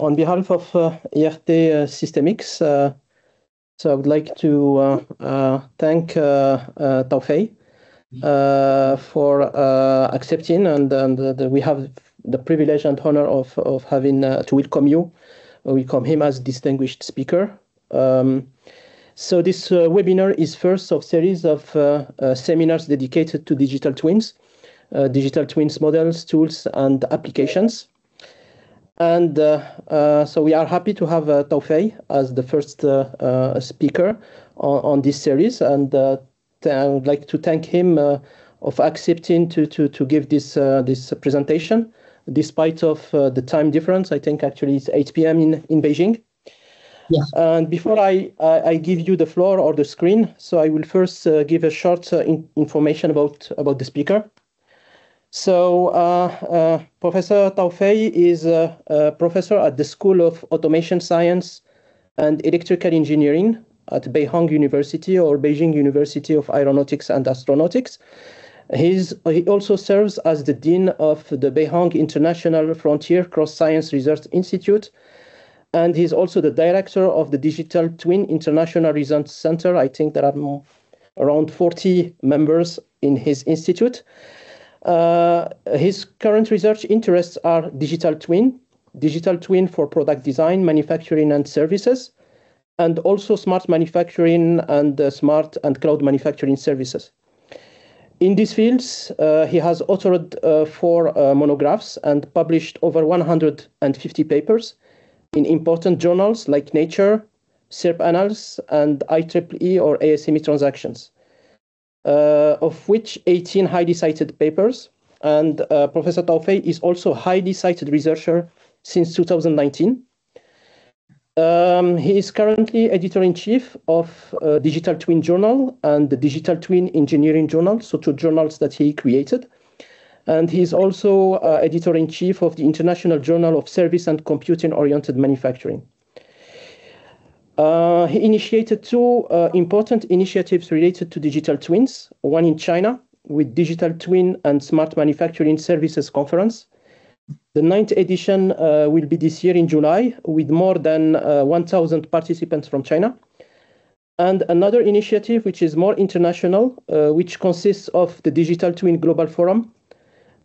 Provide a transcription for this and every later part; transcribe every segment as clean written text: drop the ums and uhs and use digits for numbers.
On behalf of IRT SystemX, so I would like to thank Fei for accepting, and we have the privilege and honor of having to welcome him as distinguished speaker. So this webinar is first of series of seminars dedicated to digital twins models, tools, and applications. And so we are happy to have Fei as the first speaker on this series, and I would like to thank him of accepting to give this presentation, despite of the time difference. I think actually it's 8 p.m. in Beijing. Yeah. And before I give you the floor or the screen, so I will first give a short information about the speaker. So Professor Fei is a professor at the School of Automation Science and Electrical Engineering at Beihang University or Beijing University of Aeronautics and Astronautics. He also serves as the Dean of the Beihang International Frontier Cross Science Research Institute, and he's also the director of the Digital Twin International Research Center. I think there are around 40 members in his institute. His current research interests are digital twin for product design, manufacturing, and services, and also smart manufacturing and smart and cloud manufacturing services. In these fields, he has authored 4 monographs and published over 150 papers in important journals like Nature, SERP Annals, and IEEE or ASME Transactions. Of which 18 highly cited papers, and Professor Fei is also a highly cited researcher since 2019. He is currently editor-in-chief of Digital Twin Journal and the Digital Twin Engineering Journal, so 2 journals that he created. And he is also editor-in-chief of the International Journal of Service and Computing-Oriented Manufacturing. He initiated 2 important initiatives related to digital twins, one in China with Digital Twin and Smart Manufacturing Services Conference. The 9th edition will be this year in July with more than 1,000 participants from China. And another initiative which is more international, which consists of the Digital Twin Global Forum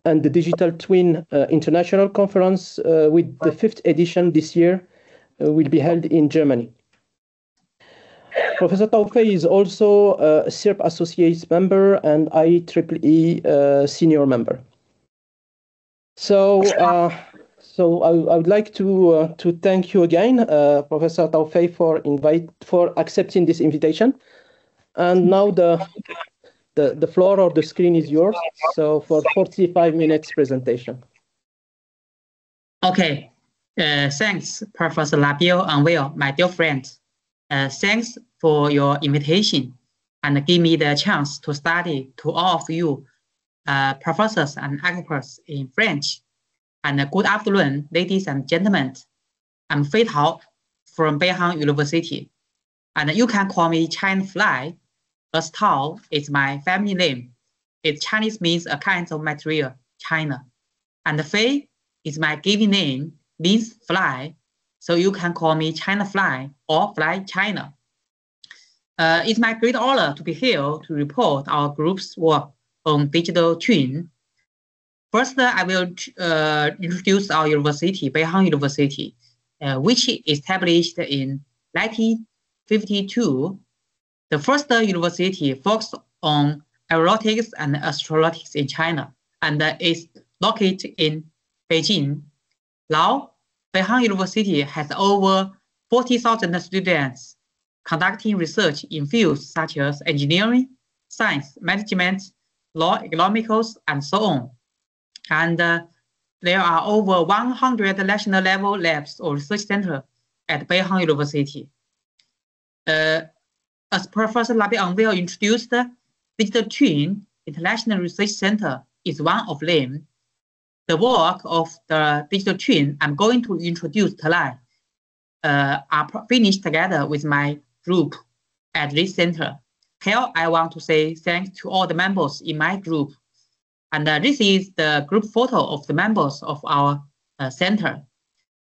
and the Digital Twin International Conference with the 5th edition this year will be held in Germany. Professor Fei is also a SERP Associate member and IEEE senior member. So, I would like to thank you again, Professor Fei, for accepting this invitation. And now the floor or the screen is yours. So for 45 minutes presentation. Okay, thanks, Professor Labio and Will, my dear friends. Thanks for your invitation and give me the chance to study to all of you, professors and experts in French. And good afternoon, ladies and gentlemen. I'm Fei Tao from Beihang University, and you can call me China Fly, as Tao is my family name. Its Chinese means a kind of material, China. And Fei is my given name, means fly. So you can call me China Fly or Fly China. It's my great honor to be here to report our group's work on digital twin. First, I will introduce our university, Beihang University, which established in 1952. The first university focused on aeronautics and astronautics in China, and is located in Beijing. Now, Beihang University has over 40,000 students conducting research in fields such as engineering, science, management, law, economics, and so on. And there are over 100 national level labs or research centers at Beihang University. As Professor Labio will introduce, the Digital Twin International Research Center is one of them. The work of the digital twin I'm going to introduce tonight are finished together with my group at this center. Here I want to say thanks to all the members in my group. And this is the group photo of the members of our center.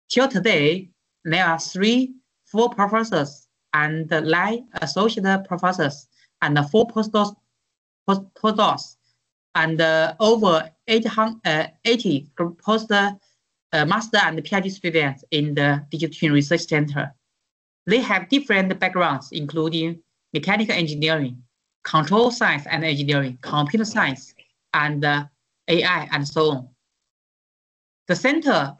Till today, there are 3 full professors and 9 associate professors and 4 postdocs, and over 80 post master and PhD students in the Digital Twin Research Center. They have different backgrounds, including mechanical engineering, control science and engineering, computer science, and AI, and so on. The center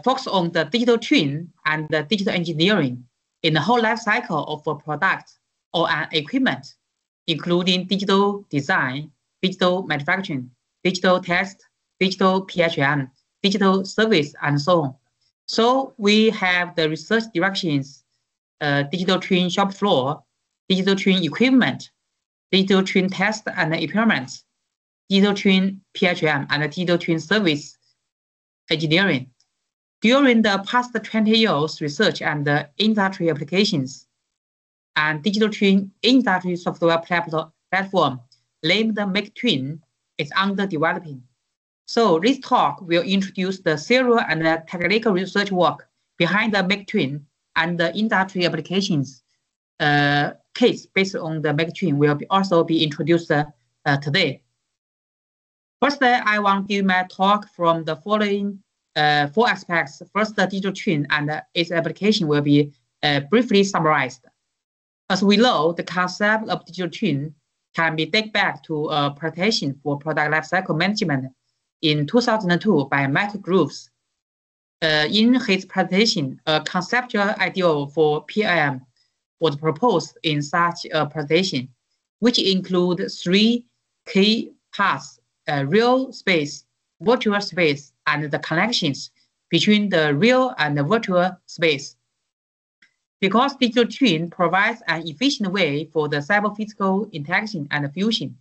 focuses on the digital twin and the digital engineering in the whole life cycle of a product or an equipment, including digital design, digital manufacturing, digital test, digital PHM, digital service, and so on. So we have the research directions, digital twin shop floor, digital twin equipment, digital twin test and experiments, digital twin PHM, and digital twin service engineering. During the past 20 years, research and industry applications and digital twin industry software platform named makeTwin is under developing. So this talk will introduce the serial and technical research work behind the makeTwin and the industry applications case based on the makeTwin will also be introduced today. First, I want to give my talk from the following 4 aspects. First, the digital twin and its application will be briefly summarized. As we know, the concept of digital twin can be dated back to a presentation for product lifecycle management in 2002 by Michael Groves. In his presentation, a conceptual ideal for PLM was proposed in such a presentation, which include 3 key parts: real space, virtual space, and the connections between the real and the virtual space. Because digital twin provides an efficient way for the cyber-physical interaction and fusion,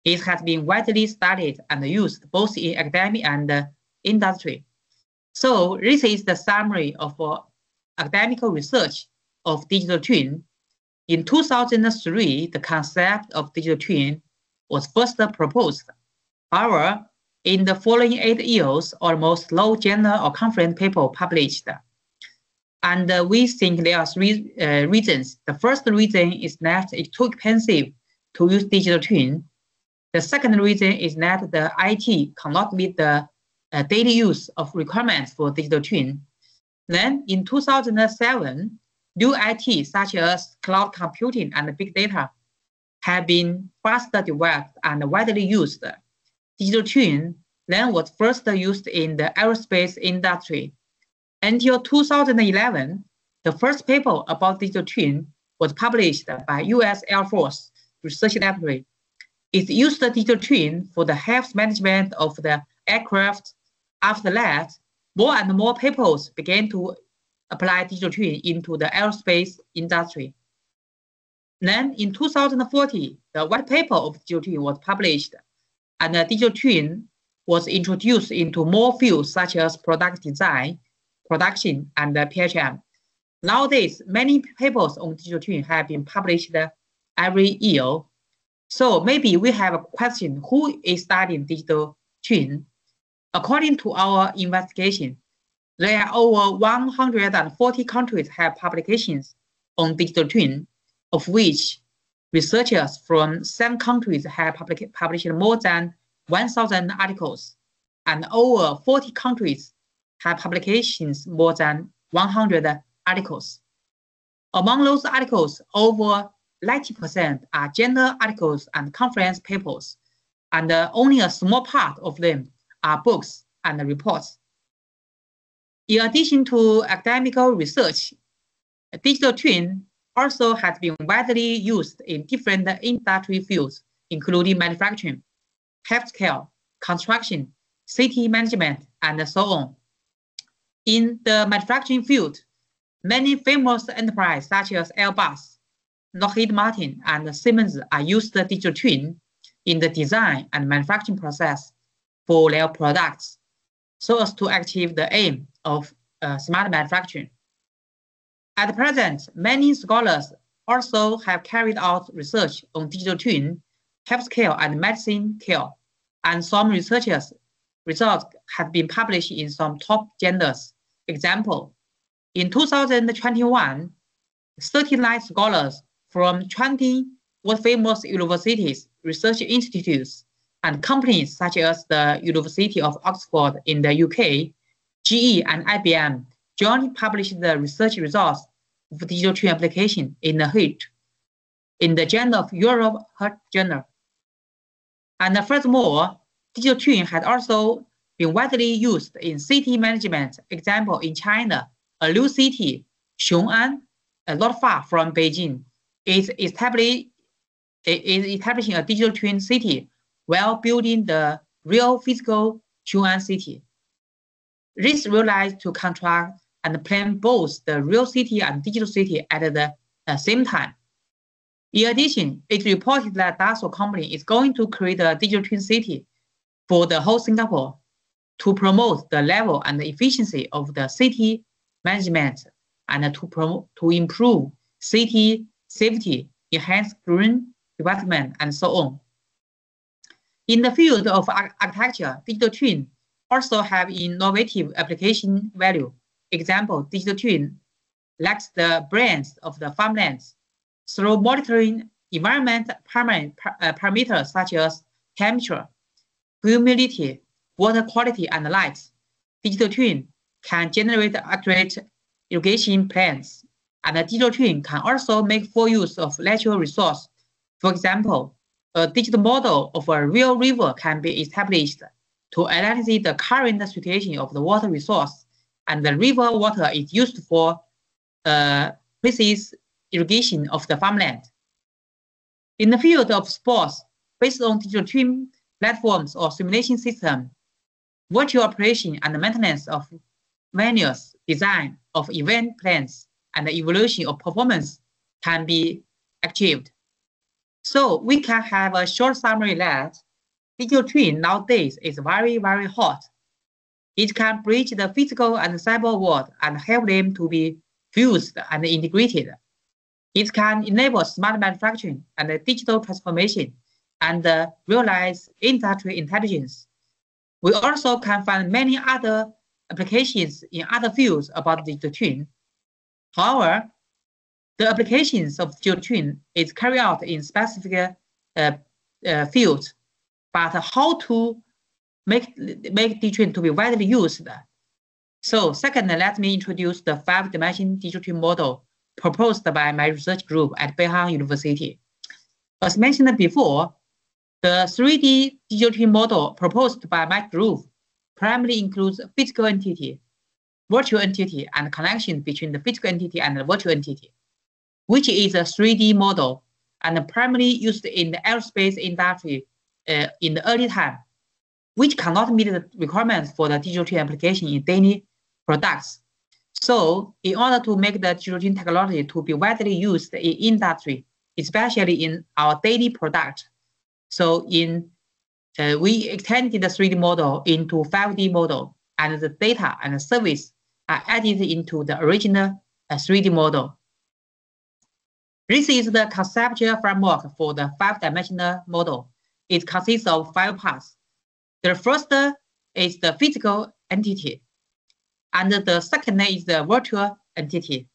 it has been widely studied and used both in academia and industry. So this is the summary of academic research of digital twin. In 2003, the concept of digital twin was first proposed. However, in the following 8 years, almost no journal or conference paper published. And we think there are 3 reasons. The first reason is that it's too expensive to use digital twin. The second reason is that the IT cannot meet the daily use of requirements for digital twin. Then in 2007, new IT such as cloud computing and big data have been faster developed and widely used. Digital twin then was first used in the aerospace industry. Until 2011, the first paper about digital twin was published by US Air Force Research Laboratory. It used the digital twin for the health management of the aircraft. After that, more and more papers began to apply digital twin into the aerospace industry. Then in 2014, the white paper of digital twin was published, and the digital twin was introduced into more fields such as product design, production, and PHM. Nowadays, many papers on digital twin have been published every year. So maybe we have a question, who is studying digital twin? According to our investigation, there are over 140 countries have publications on digital twin, of which researchers from 7 countries have published more than 1,000 articles, and over 40 countries have publications more than 100 articles. Among those articles, over 90% are journal articles and conference papers, and only a small part of them are books and reports. In addition to academic research, digital twin also has been widely used in different industry fields, including manufacturing, healthcare, construction, city management, and so on. In the manufacturing field, many famous enterprises such as Airbus, Lockheed Martin, and Siemens are used the digital twin in the design and manufacturing process for their products, so as to achieve the aim of smart manufacturing. At present, many scholars also have carried out research on digital twin, healthcare and medicine care, and some researchers' results have been published in some top journals, Example, in 2021, 39 scholars from 20 world-famous universities, research institutes, and companies such as the University of Oxford in the UK, GE and IBM jointly published the research results of digital twin application in the Journal of Europe Heart Journal. And furthermore, digital twin has also been widely used in city management. Example, in China, a new city, Xiong'an, not far from Beijing, is establishing a digital twin city while building the real physical Xiong'an city. This relies to contract and plan both the real city and digital city at the same time. In addition, it reported that Dassault company is going to create a digital twin city for the whole Singapore to promote the level and the efficiency of the city management and to improve city safety, enhance green development, and so on. In the field of architecture, digital twin also have innovative application value. Example, digital twin lacks the brands of the farmlands through monitoring environment parameters such as temperature, humidity, water quality, and light. Digital twin can generate accurate irrigation plans, and the digital twin can also make full use of natural resource. For example, a digital model of a real river can be established to analyze the current situation of the water resource, and the river water is used for precise irrigation of the farmland. In the field of sports, based on digital twin platforms or simulation system, virtual operation and maintenance of venues, design of event plans, and the evaluation of performance can be achieved. So we can have a short summary that digital twin nowadays is very, very hot. It can bridge the physical and cyber world and help them to be fused and integrated. It can enable smart manufacturing and digital transformation and realize industry intelligence. We also can find many other applications in other fields about digital twin. However, the applications of digital twin is carried out in specific fields, but how to make digital twin to be widely used. So second, let me introduce the 5-dimension digital twin model proposed by my research group at Beihang University. As mentioned before, the 3D digital twin model proposed by my group primarily includes physical entity, virtual entity, and connection between the physical entity and the virtual entity, which is a 3D model and primarily used in the aerospace industry in the early time, which cannot meet the requirements for the digital twin application in daily products. So in order to make the digital twin technology to be widely used in industry, especially in our daily product, so we extended the 3D model into 5D model, and the data and the service are added into the original 3D model. This is the conceptual framework for the 5-dimensional model. It consists of 5 parts. The first is the physical entity, and the second is the virtual entity,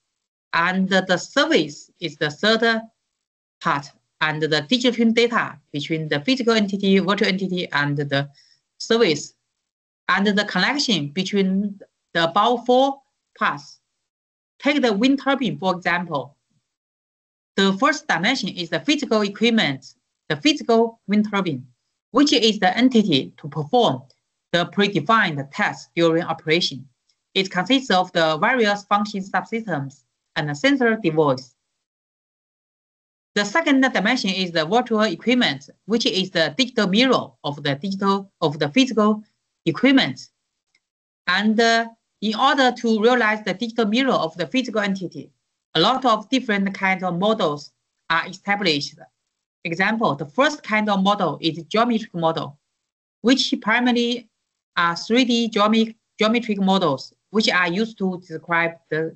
and the service is the third part, and the digital twin data between the physical entity, virtual entity, and the service, and the connection between the above 4 parts. Take the wind turbine, for example. The first dimension is the physical equipment, the physical wind turbine, which is the entity to perform the predefined tasks during operation. It consists of the various function subsystems and the sensor device. The second dimension is the virtual equipment, which is the digital mirror of the physical equipment. And in order to realize the digital mirror of the physical entity, a lot of different kinds of models are established. Example, the first kind of model is geometric model, which primarily are 3D geometric models, which are used to describe the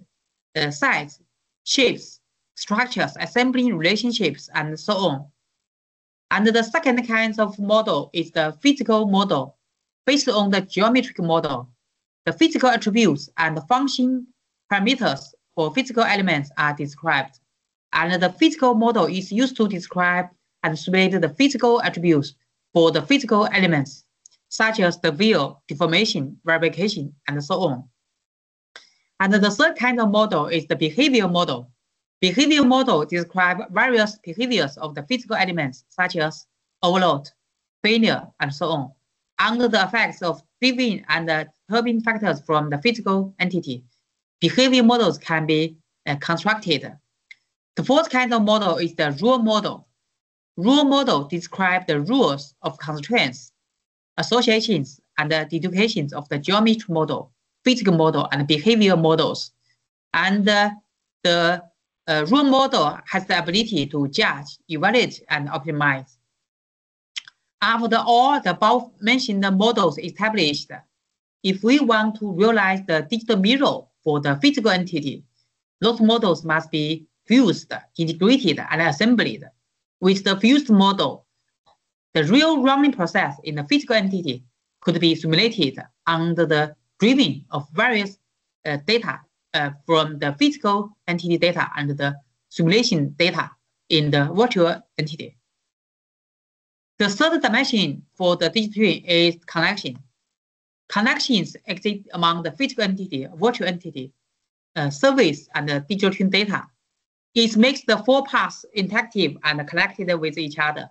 size, shapes, structures, assembly relationships, and so on. And the second kind of model is the physical model, based on the geometric model. The physical attributes and the function parameters for physical elements are described, and the physical model is used to describe and simulate the physical attributes for the physical elements, such as the wear, deformation, fabrication, and so on. And the third kind of model is the behavior model. Behavior model describes various behaviors of the physical elements, such as overload, failure, and so on, under the effects of driving and disturbing factors from the physical entity. Behavior models can be constructed. The fourth kind of model is the rule model. Rule model describes the rules of constraints, associations, and the deductions of the geometric model, physical model, and behavior models. And the rule model has the ability to judge, evaluate, and optimize. After all the above-mentioned models established, if we want to realize the digital mirror for the physical entity, those models must be fused, integrated, and assembled. With the fused model, the real running process in the physical entity could be simulated under the driving of various data from the physical entity data and the simulation data in the virtual entity. The third dimension for the digital twin is connection. Connections exist among the physical entity, virtual entity, service, and the digital twin data. It makes the four parts interactive and connected with each other.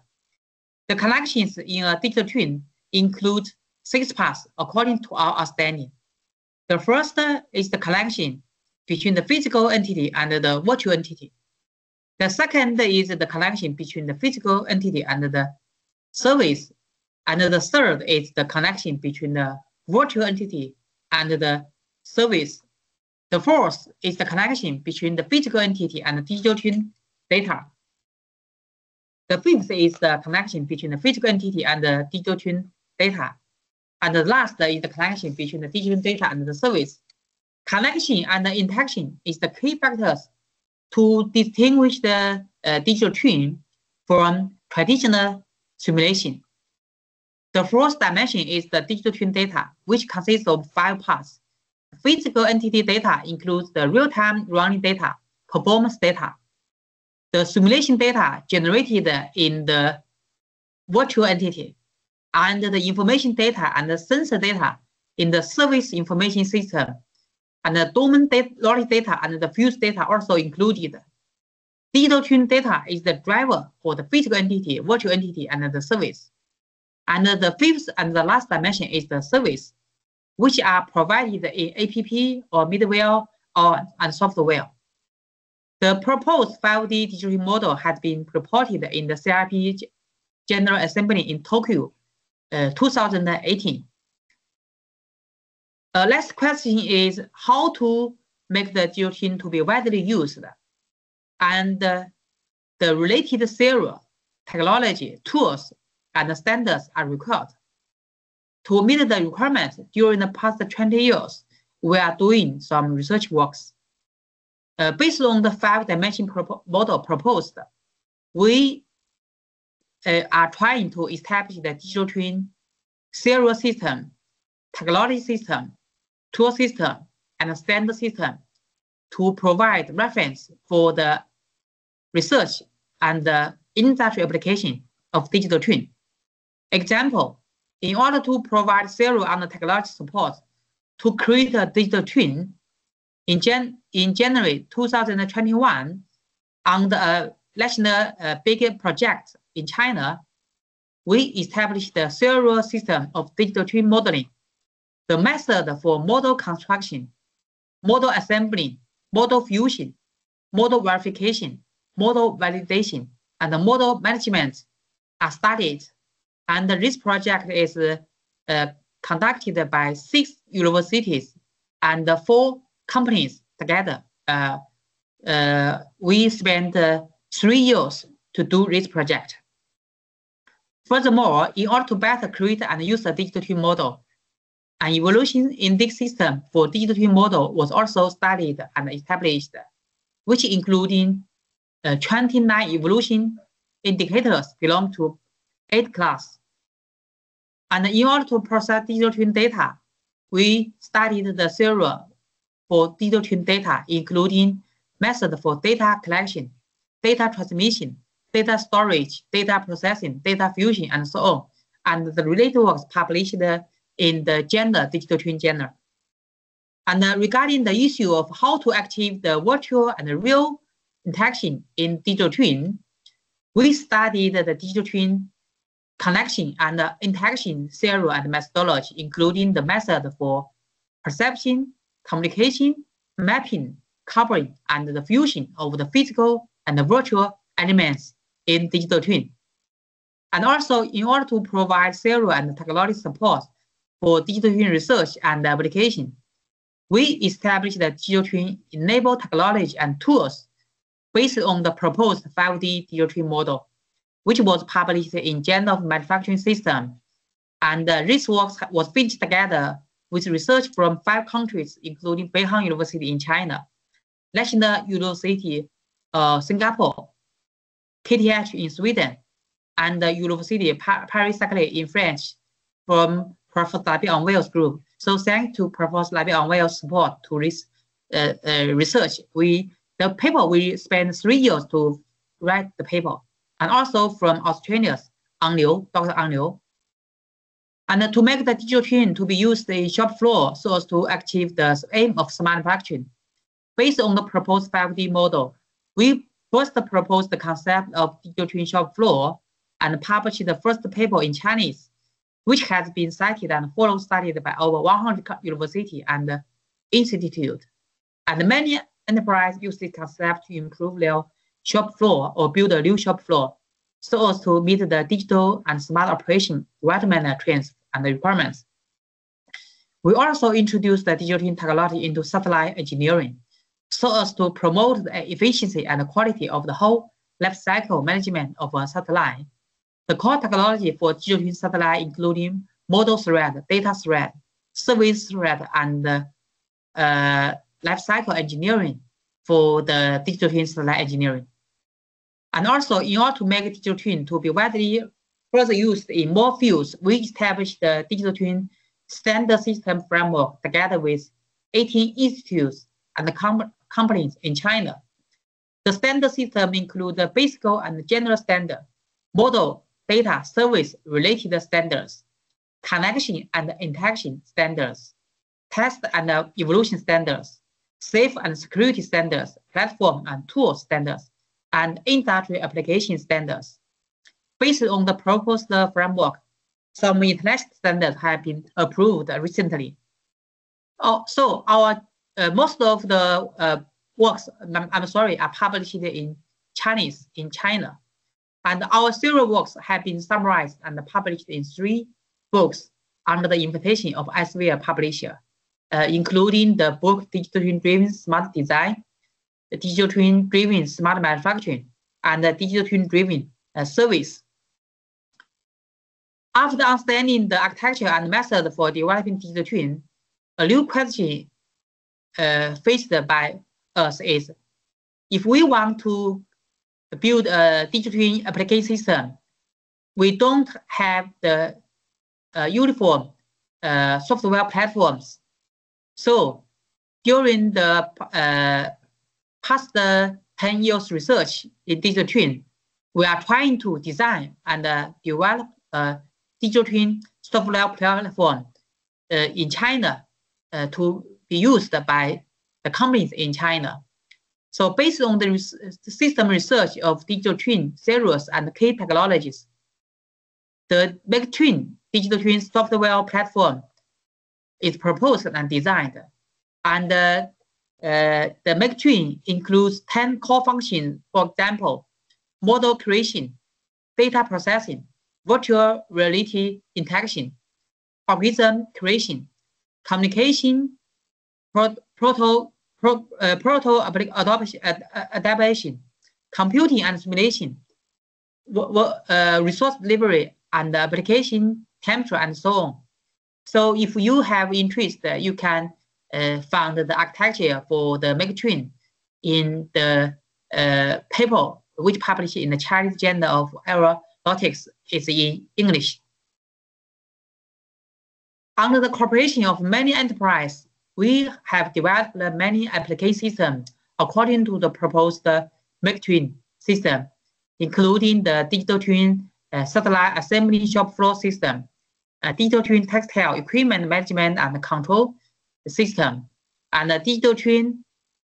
The connections in a digital twin include 6 parts according to our understanding. The first is the connection between the physical entity and the virtual entity. The second is the connection between the physical entity and the service. And the third is the connection between the virtual entity and the service. The fourth is the connection between the physical entity and the digital twin data. The fifth is the connection between the physical entity and the digital twin data. And the last is the connection between the digital data and the service. Connection and the interaction is the key factors to distinguish the digital twin from traditional simulation. The fourth dimension is the digital twin data, which consists of 5 parts. Physical entity data includes the real-time running data, performance data, the simulation data generated in the virtual entity, and the information data and the sensor data in the service information system, and the domain knowledge data and the fused data also included. Digital twin data is the driver for the physical entity, virtual entity, and the service. And the fifth and the last dimension is the service, which are provided in APP or middleware and software. The proposed 5D digital model has been reported in the CRP General Assembly in Tokyo 2018. Last question is how to make the digital twin to be widely used, and the related theory, technology, tools, and standards are required. To meet the requirements during the past 20 years, we are doing some research works. Based on the 5-dimension model proposed, we are trying to establish the digital twin serial system, technology system, tool system, and standard system to provide reference for the research and the industry application of digital twin. Example, in order to provide serial and technology support to create a digital twin, in January 2021, on the national big project in China, we established the serial system of digital twin modeling, the method for model construction, model assembly, model fusion, model verification, model validation, and the model management are studied. And this project is conducted by 6 universities and 4 companies together. We spent 3 years to do this project. Furthermore, in order to better create and use a digital twin model, an evolution index system for digital twin model was also studied and established, which including 29 evolution indicators belong to 8 class. And in order to process digital twin data, we studied the theory for digital twin data, including method for data collection, data transmission, data storage, data processing, data fusion, and so on. And the related works published in the journal Digital Twin Journal. And regarding the issue of how to achieve the virtual and the real interaction in digital twin, we studied the digital twin connection and interaction theory and methodology, including the method for perception, communication, mapping, coupling, and the fusion of the physical and the virtual elements in digital twin. And also, in order to provide theory and technology support for digital twin research and application, we established the digital twin enabled technology and tools based on the proposed 5D digital twin model, which was published in Journal of Manufacturing Systems. And this work was finished together with research from 5 countries, including Beihang University in China, National University Singapore, KTH in Sweden, and the University Paris-Saclay in France from Professor Labille group. So thanks to Professor Labille support to this research. The paper, we spent 3 years to write the paper. And also from Australia's Dr. Ang Liu. And to make the digital twin to be used in shop floor so as to achieve the aim of smart manufacturing. Based on the proposed 5D model, we first proposed the concept of digital twin shop floor and published the first paper in Chinese, which has been cited and followed studied by over 100 universities and institutes. And many enterprises use this concept to improve their shop floor or build a new shop floor so as to meet the digital and smart operation development trends and requirements. We also introduced the digital twin technology into satellite engineering so as to promote the efficiency and quality of the whole life cycle management of a satellite. The core technology for digital twin satellite including model thread, data thread, service thread, and life cycle engineering for the digital twin satellite engineering. And also, in order to make digital twin to be widely further used in more fields, we established the digital twin standard system framework together with 18 institutes and companies in China. The standard system includes the basic and general standard, model, data, service related standards, connection and interaction standards, test and evolution standards, safe and security standards, platform and tool standards, and industry application standards. Based on the proposed framework, some international standards have been approved recently. So our most of the works, are published in Chinese in China. And our serial works have been summarized and published in 3 books under the invitation of Elsevier publisher, including the book Digital Twin Driven Smart Design, the Digital Twin Driven Smart Manufacturing, and the Digital Twin Driven Service. After understanding the architecture and method for developing digital twin, a new question faced by us is, if we want to build a digital twin application system, we don't have the uniform software platforms. So during the past 10 years research in digital twin, we are trying to design and develop a digital twin software platform in China to be used by the companies in China. So based on the system research of digital twin theories and key technologies, the makeTwin digital twin software platform is proposed and designed. And the makeTwin includes 10 core functions, for example, model creation, data processing, virtual reality interaction, algorithm creation, communication, adaptation, computing and simulation, resource delivery, and application temperature, and so on. So if you have interest, you can find the architecture for the makeTwin in the paper which published in the Chinese Journal of Aeronautics. Is in English. Under the cooperation of many enterprises, we have developed many application systems according to the proposed makeTwin system, including the digital twin satellite assembly shop floor system, digital twin textile equipment management and control system, and a digital twin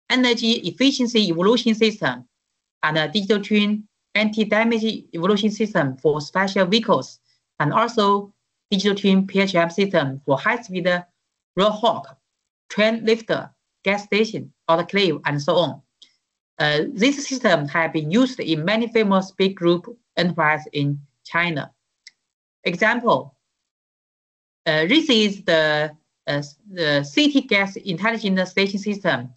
energy efficiency evolution system, and a digital twin anti-damage evolution system for special vehicles, and also digital twin PHM system for high-speed rail hawk, train lifter, gas station, autoclave, and so on. This system has been used in many famous big group enterprises in China. Example, this is the city gas intelligent station system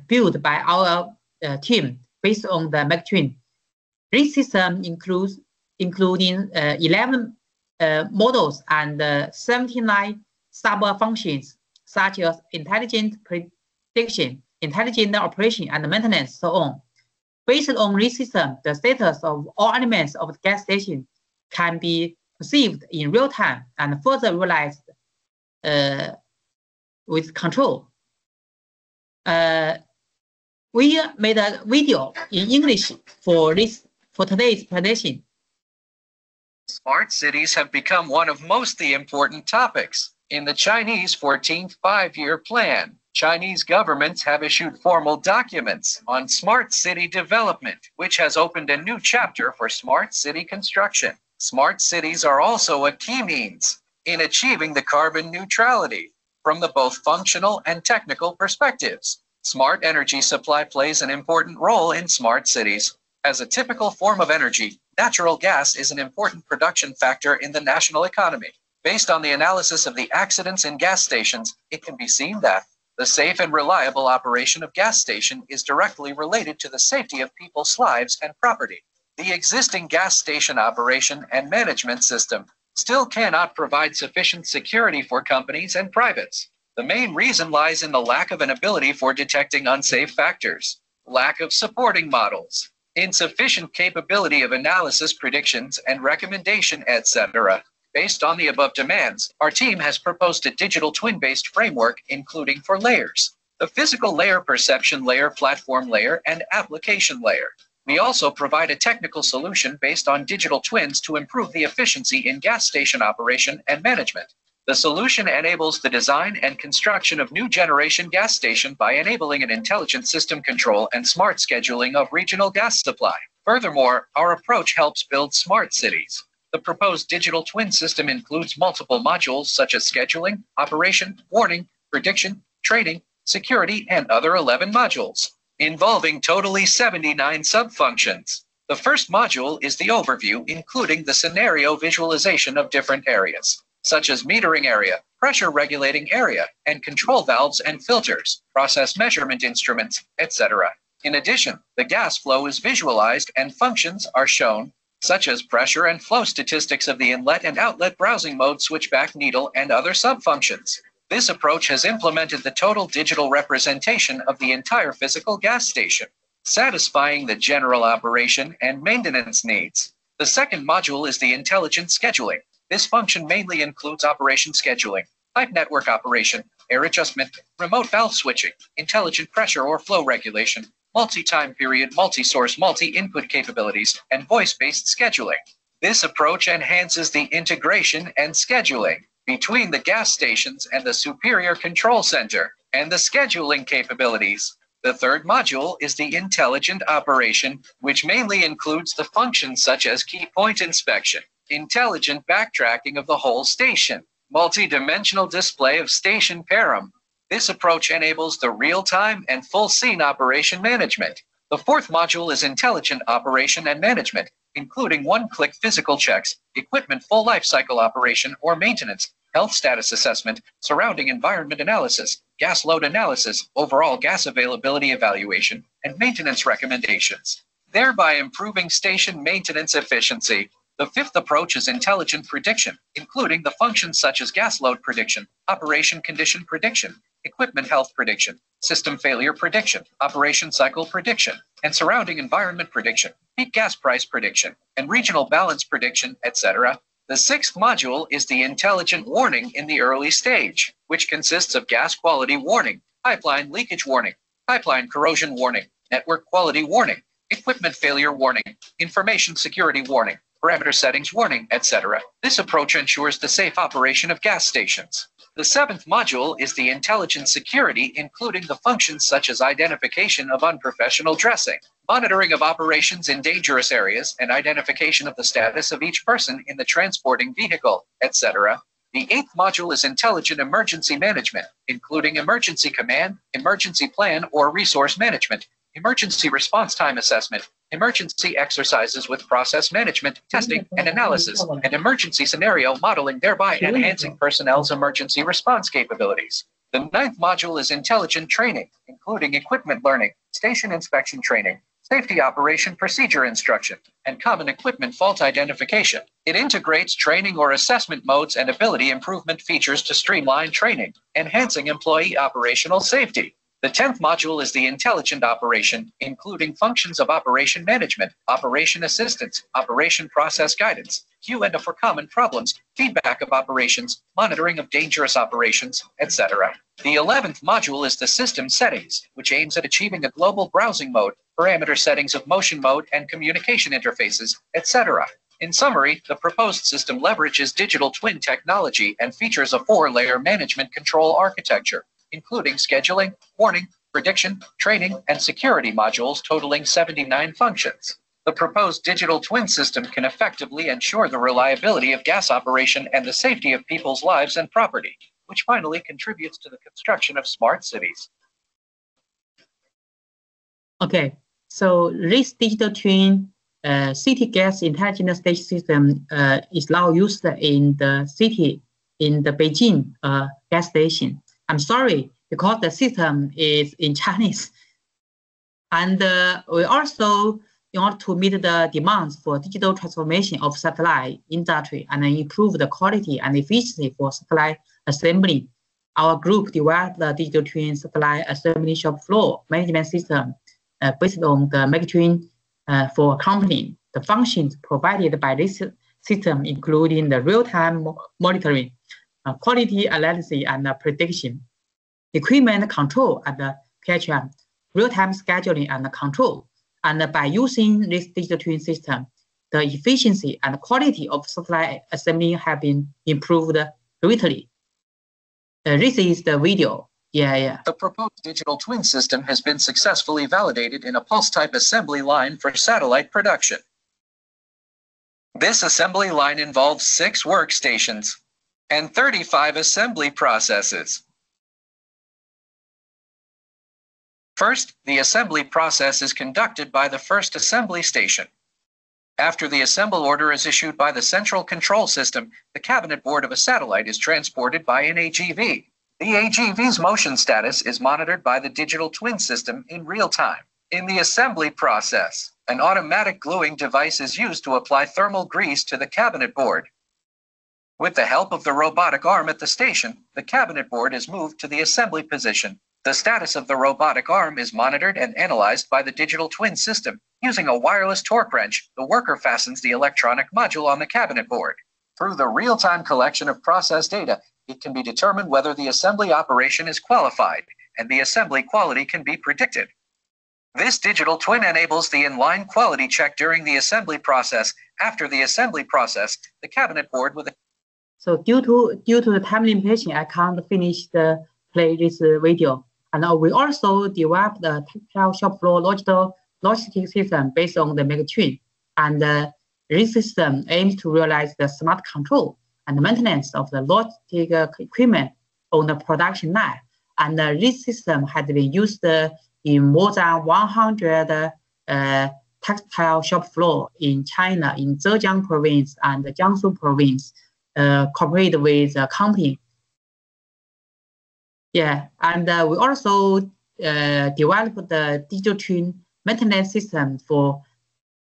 built by our team based on the makeTwin. This system including 11 models and 79 sub-functions such as intelligent prediction, intelligent operation and maintenance, so on. Based on this system, the status of all elements of the gas station can be perceived in real time and further realized with control. We made a video in English for today's presentation. Smart cities have become one of most the important topics. In the Chinese 14th Five-Year Plan, Chinese governments have issued formal documents on smart city development, which has opened a new chapter for smart city construction. Smart cities are also a key means in achieving the carbon neutrality from the both functional and technical perspectives. Smart energy supply plays an important role in smart cities. As a typical form of energy, natural gas is an important production factor in the national economy. Based on the analysis of the accidents in gas stations, it can be seen that the safe and reliable operation of gas station is directly related to the safety of people's lives and property. The existing gas station operation and management system still cannot provide sufficient security for companies and privates. The main reason lies in the lack of an ability for detecting unsafe factors, lack of supporting models, insufficient capability of analysis, predictions, and recommendation, etc. Based on the above demands, our team has proposed a digital twin-based framework including 4 layers: the physical layer, perception layer, platform layer, and application layer. We also provide a technical solution based on digital twins to improve the efficiency in gas station operation and management. The solution enables the design and construction of new generation gas station by enabling an intelligent system control and smart scheduling of regional gas supply. Furthermore, our approach helps build smart cities. The proposed digital twin system includes multiple modules such as scheduling, operation, warning, prediction, training, security, and other 11 modules, involving totally 79 sub-functions. The first module is the overview, including the scenario visualization of different areas, such as metering area, pressure regulating area, and control valves and filters, process measurement instruments, etc. In addition, the gas flow is visualized and functions are shown, such as pressure and flow statistics of the inlet and outlet browsing mode, switchback needle, and other sub-functions. This approach has implemented the total digital representation of the entire physical gas station, satisfying the general operation and maintenance needs. The second module is the intelligent scheduling. This function mainly includes operation scheduling, pipe network operation, air adjustment, remote valve switching, intelligent pressure or flow regulation, multi-time period, multi-source, multi-input capabilities, and voice-based scheduling. This approach enhances the integration and scheduling between the gas stations and the superior control center, and the scheduling capabilities. The third module is the intelligent operation, which mainly includes the functions such as key point inspection, intelligent backtracking of the whole station, multi-dimensional display of station param. This approach enables the real-time and full scene operation management. The fourth module is intelligent operation and management, including one-click physical checks, equipment full life cycle operation or maintenance, health status assessment, surrounding environment analysis, gas load analysis, overall gas availability evaluation, and maintenance recommendations, thereby improving station maintenance efficiency. The fifth approach is intelligent prediction, including the functions such as gas load prediction, operation condition prediction, equipment health prediction, system failure prediction, operation cycle prediction, and surrounding environment prediction, peak gas price prediction, and regional balance prediction, etc. The sixth module is the intelligent warning in the early stage, which consists of gas quality warning, pipeline leakage warning, pipeline corrosion warning, network quality warning, equipment failure warning, information security warning, parameter settings warning, etc. This approach ensures the safe operation of gas stations. The seventh module is the intelligent security, including the functions such as identification of unprofessional dressing, monitoring of operations in dangerous areas, and identification of the status of each person in the transporting vehicle, etc. The eighth module is intelligent emergency management, including emergency command, emergency plan or resource management, emergency response time assessment, emergency exercises with process management, testing and analysis, and emergency scenario modeling, thereby enhancing personnel's emergency response capabilities. The ninth module is intelligent training, including equipment learning, station inspection training, safety operation procedure instruction, and common equipment fault identification. It integrates training or assessment modes and ability improvement features to streamline training, enhancing employee operational safety. The 10th module is the intelligent operation, including functions of operation management, operation assistance, operation process guidance, Q&A for common problems, feedback of operations, monitoring of dangerous operations, etc. The 11th module is the system settings, which aims at achieving a global browsing mode, parameter settings of motion mode and communication interfaces, etc. In summary, the proposed system leverages digital twin technology and features a 4-layer management control architecture, including scheduling, warning, prediction, training, and security modules totaling 79 functions. The proposed digital twin system can effectively ensure the reliability of gas operation and the safety of people's lives and property, which finally contributes to the construction of smart cities. Okay, so this digital twin city gas intelligent station system is now used in the city, in the Beijing gas station. I'm sorry, because the system is in Chinese. And we also, in order to meet the demands for digital transformation of satellite industry and improve the quality and efficiency for satellite assembly, our group developed the digital twin satellite assembly shop floor management system based on the makeTwin for accompanying the functions provided by this system, including the real-time monitoring, quality analysis and prediction, equipment control and PHM, real-time scheduling and control. And by using this digital twin system, the efficiency and quality of satellite assembly have been improved greatly. This is the video. Yeah. The proposed digital twin system has been successfully validated in a pulse-type assembly line for satellite production. This assembly line involves 6 workstations and 35 assembly processes. First, the assembly process is conducted by the first assembly station. After the assemble order is issued by the central control system, the cabinet board of a satellite is transported by an AGV. The AGV's motion status is monitored by the digital twin system in real time. In the assembly process, an automatic gluing device is used to apply thermal grease to the cabinet board. With the help of the robotic arm at the station, the cabinet board is moved to the assembly position. The status of the robotic arm is monitored and analyzed by the digital twin system. Using a wireless torque wrench, the worker fastens the electronic module on the cabinet board. Through the real-time collection of process data, it can be determined whether the assembly operation is qualified, and the assembly quality can be predicted. This digital twin enables the inline quality check during the assembly process. After the assembly process, the cabinet board with a... So due to the time limitation, I can't finish the play this video. And we also developed the textile shop floor logistic system based on the makeTwin. And this system aims to realize the smart control and maintenance of the logistic equipment on the production line. And this system has been used in more than 100 textile shop floor in China, in Zhejiang province and Jiangsu province, cooperated with the company. Yeah, and we also developed the digital twin maintenance system for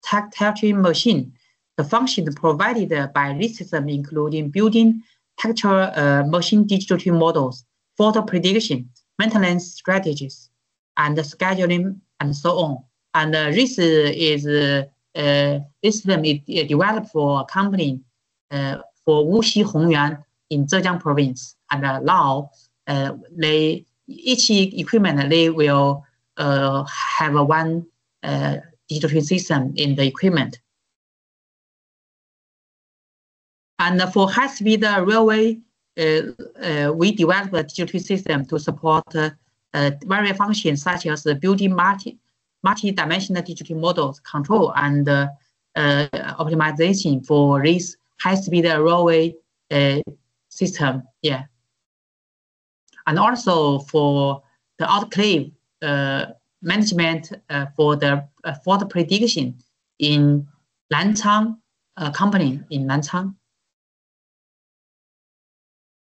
textile machine. The functions provided by this system including building textile machine digital twin models, photo prediction, maintenance strategies, and scheduling, and so on. And this system is developed for a company for Wuxi Hongyuan in Zhejiang province. And now each equipment they will have one digital twin system in the equipment. And for high-speed railway, we developed a digital twin system to support various functions such as building multi-dimensional digital models, control, and optimization for this high-speed railway system. Yeah, and also for the autoclave management for the prediction in Nanchang company in Nanchang.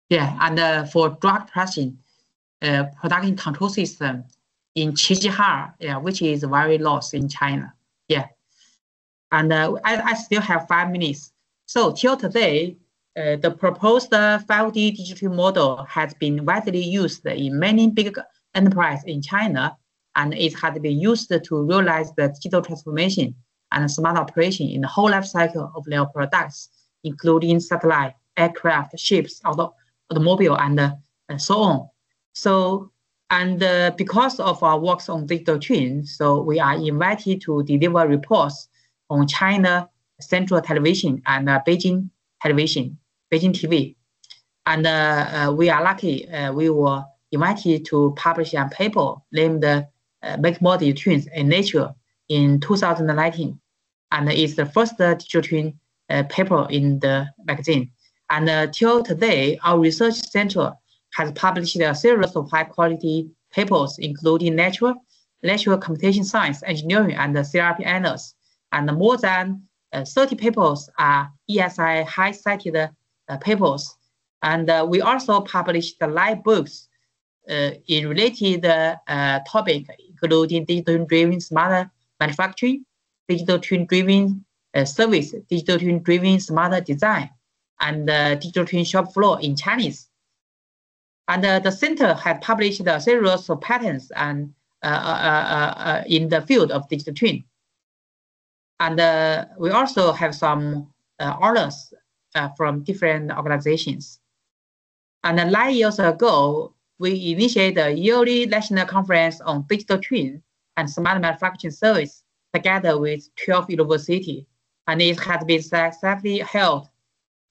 Yeah, and for drug production control system in Qihar, yeah, which is very lost in China. Yeah, and I still have 5 minutes. So till today, the proposed 5D digital model has been widely used in many big enterprises in China, and it has been used to realize the digital transformation and smart operation in the whole life cycle of their products, including satellite, aircraft, ships, automobile, and so on. So, and because of our works on digital twin, so we are invited to deliver reports on China Central Television and Beijing Television, Beijing TV. And we are lucky we were invited to publish a paper named Make Model Twins in Nature in 2019. And it's the first digital twin paper in the magazine. And till today, our research center has published a series of high-quality papers, including natural computation science, engineering, and CRP annals. And more than 30 papers are ESI high-cited papers. And we also published the live books in related topic, including digital twin-driven smarter manufacturing, digital twin-driven service, digital twin-driven smarter design, and digital twin shop floor in Chinese. And the center has published a series of patents and in the field of digital twin. And we also have some orders from different organizations. And 9 years ago, we initiated a yearly national conference on digital twin and smart manufacturing service together with 12 universities. And it has been successfully held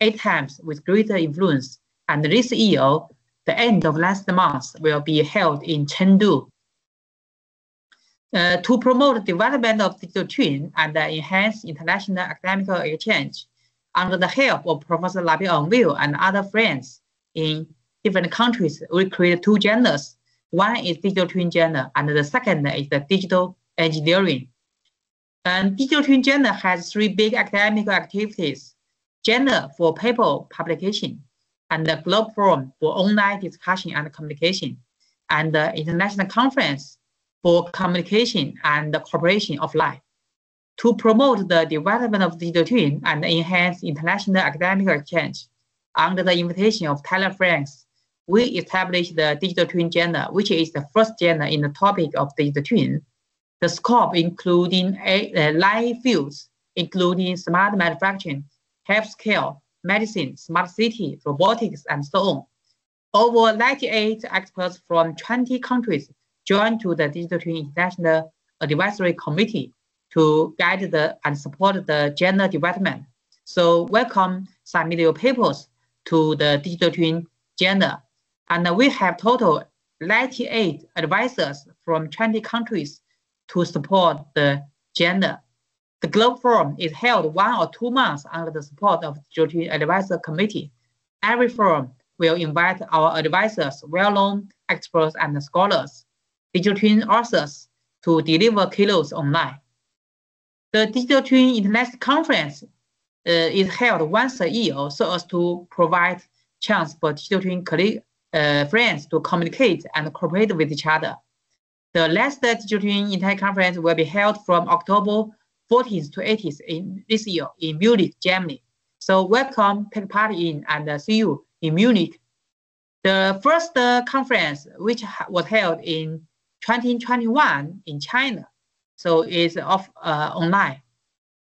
8 times with greater influence. And this year, the end of last month, will be held in Chengdu. To promote the development of digital twin and enhance international academic exchange, under the help of Professor Lapierre and other friends in different countries, we create 2 genders. One is digital twin gender, and the second is the digital engineering. And digital twin gender has 3 big academic activities: gender for paper publication, and the global forum for online discussion and communication, and the international conference for communication and the cooperation offline. To promote the development of digital twin and enhance international academic exchange, under the invitation of Thailand friends, we established the digital twin gender, which is the first gender in the topic of digital twin. The scope including 9 fields, including smart manufacturing, healthcare, medicine, smart city, robotics, and so on. Over 98 experts from 20 countries joined to the Digital Twin International Advisory Committee to guide and support the gender development. So welcome submit your papers to the Digital Twin gender. And we have total 98 advisors from 20 countries to support the gender. The Global Forum is held 1 or 2 months under the support of the Digital Twin Advisory Committee. Every forum will invite our advisors, well-known experts and scholars, digital twin authors to deliver keynotes online. The Digital Twin International Conference is held once a year so as to provide chance for digital twin friends to communicate and cooperate with each other. The last Digital Twin International Conference will be held from October 14th to 18th in this year in Munich, Germany. So welcome, take part in, and see you in Munich. The first conference, which was held in 2021 in China, so is online.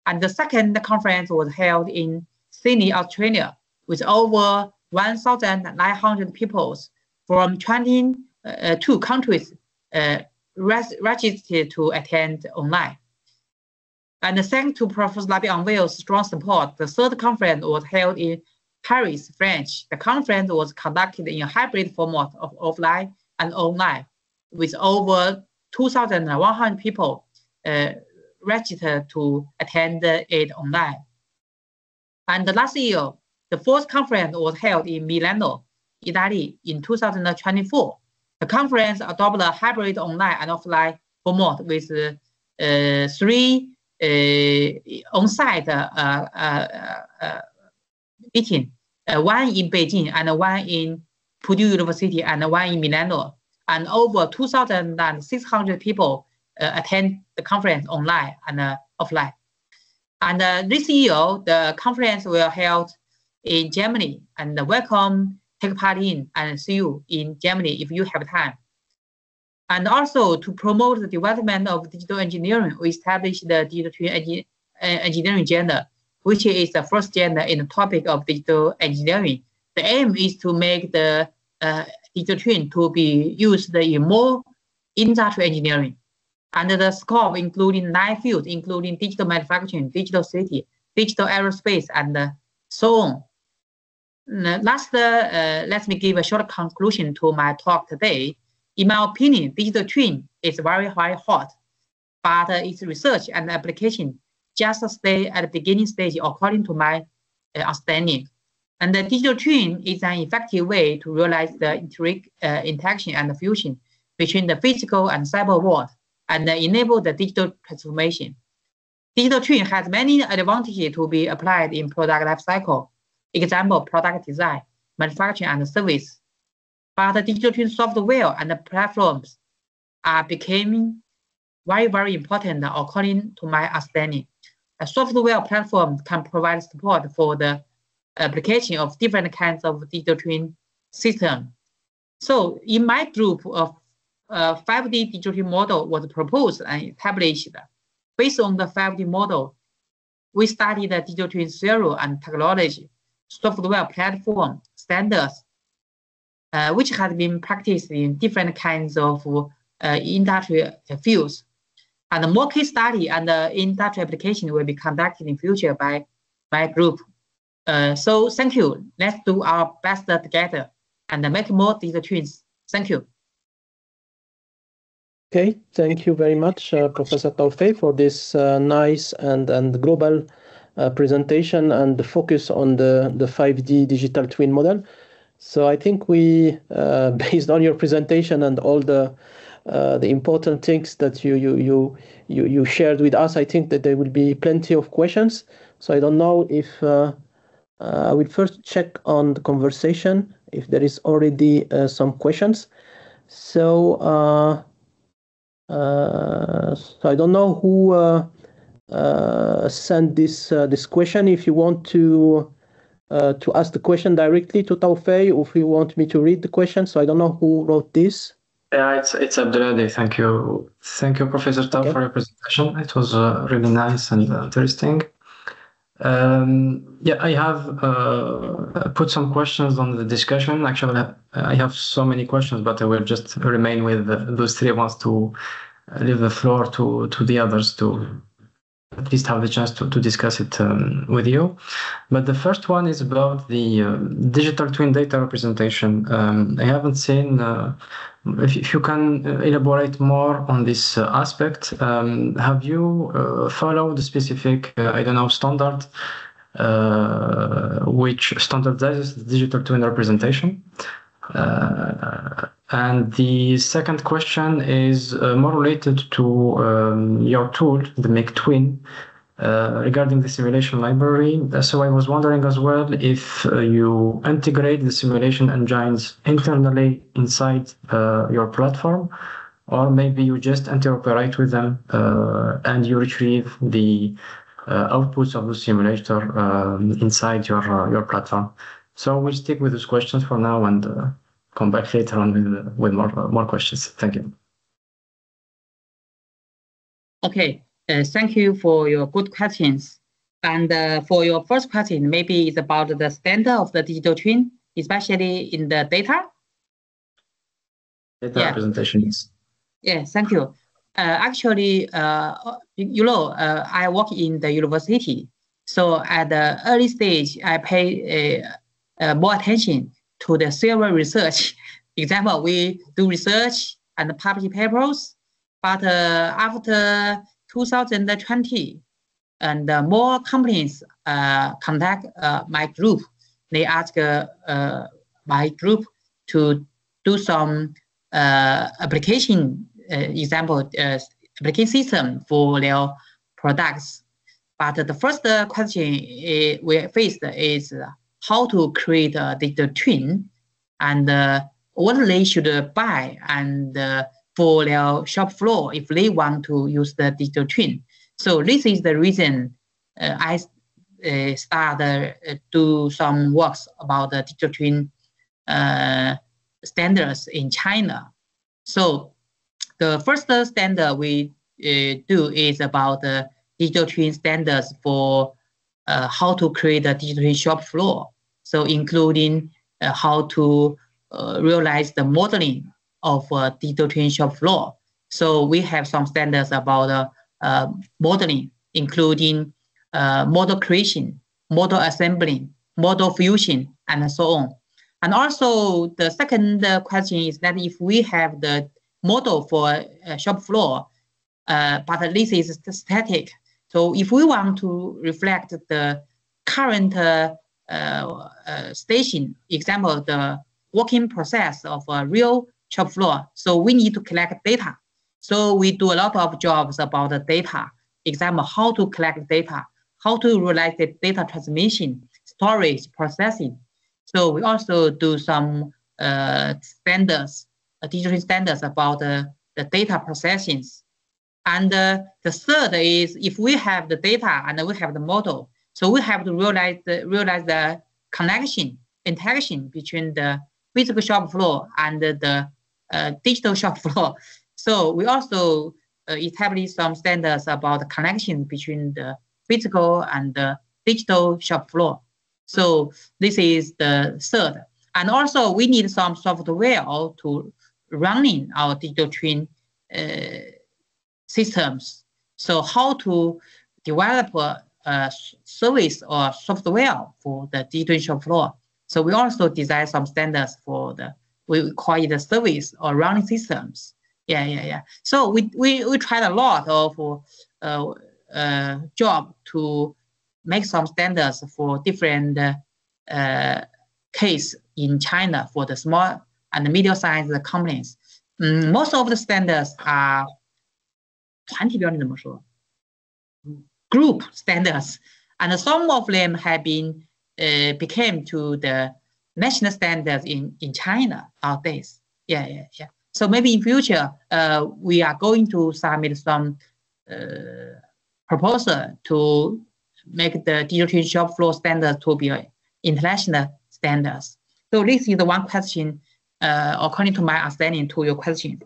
And the second conference was held in Sydney, Australia, with over 1,900 people from 22 countries registered to attend online. And thanks to Professor Lapierre Anville's strong support, the third conference was held in Paris, France. The conference was conducted in a hybrid format of offline and online, with over 2,100 people registered to attend it online. And last year, the fourth conference was held in Milano, Italy in 2024. The conference adopted a hybrid online and offline format with 3 on-site meetings, one in Beijing and one in Purdue University and one in Milano. And over 2,600 people attend the conference online and offline. And this year, the conference will be held in Germany, and welcome, take part in, and see you in Germany if you have time. And also to promote the development of digital engineering, we established the digital twin engineering gender, which is the first gender in the topic of digital engineering. The aim is to make the digital twin to be used in more industrial engineering. And the scope including 9 fields, including digital manufacturing, digital city, digital aerospace, and so on. Last, let me give a short conclusion to my talk today. In my opinion, digital twin is very, very hot, but its research and application just stay at the beginning stage according to my understanding. And the digital twin is an effective way to realize the interaction and fusion between the physical and cyber world and enable the digital transformation. Digital twin has many advantages to be applied in product life cycle. Example, product design, manufacturing, and service. But the digital twin software and the platforms are becoming very, very important according to my understanding. A software platform can provide support for the application of different kinds of digital twin system. So in my group of 5D digital twin model was proposed and established. Based on the 5D model, we studied the digital twin theory and technology, software platform, standards, which has been practiced in different kinds of industrial fields. And more case study and industrial application will be conducted in future by my group. So thank you. Let's do our best together and make more digital twins. Thank you. Okay, thank you very much, Professor Tao Fei, for this nice and global presentation and the focus on the 5D digital twin model. So I think we, based on your presentation and all the important things that you shared with us, I think that there will be plenty of questions. So I don't know if I will first check on the conversation if there is already some questions. So I don't know who sent this question. If you want to ask the question directly to Tao Fei, or if you want me to read the question. So I don't know who wrote this. Yeah, it's Abdullah. Thank you, Professor Tao, for your presentation. It was really nice and interesting. Yeah, I have put some questions on the discussion. Actually, I have so many questions, but I will just remain with those 3 ones to leave the floor to the others to at least have the chance to discuss it with you. But the first one is about the digital twin data representation. I haven't seen, if you can elaborate more on this aspect. Have you followed the specific, I don't know, standard which standardizes the digital twin representation? And the second question is more related to your tool, the makeTwin, regarding the simulation library. So I was wondering as well if you integrate the simulation engines internally inside your platform, or maybe you just interoperate with them and you retrieve the outputs of the simulator inside your platform. So we'll stick with those questions for now and come back later on with more questions. Thank you. Okay, thank you for your good questions. And for your first question, maybe it's about the standard of the digital twin, especially in the data. Data representations. Yeah, thank you. Actually, I work in the university. So at the early stage, I pay more attention to the theory research. Example, we do research and publish papers. But after 2020, and more companies contact my group. They ask my group to do some application application system for their products. But the first question we faced is how to create a digital twin and what they should buy and for their shop floor if they want to use the digital twin. So this is the reason I started do some works about the digital twin standards in China. So the first standard we do is about the digital twin standards for how to create a digital twin shop floor. So including how to realize the modeling of a digital twin shop floor. So we have some standards about modeling, including model creation, model assembling, model fusion, and so on. And also the second question is that if we have the model for a shop floor, but this is static. So if we want to reflect the current station, example, the working process of a real shop floor, so we need to collect data. So we do a lot of jobs about the data. Example, how to collect data, how to realize the data transmission, storage, processing. So we also do some standards, digital standards about the data processing. And the third is if we have the data and we have the model, so we have to realize the connection, interaction between the physical shop floor and the digital shop floor. So we also establish some standards about the connection between the physical and the digital shop floor. So this is the third. And also we need some software to running our digital twin systems. So how to develop a service or software for the digital shop floor. So we also design some standards for we call it the service or running systems. So we tried a lot of job to make some standards for different case in China for the small and medium-sized companies. Most of the standards are 团体标准怎么说? Group standards, and some of them have been became to the national standards in China nowadays. So maybe in future we are going to submit some proposal to make the digital twin shop floor standard to be international standards. So this is the one question according to my understanding to your question.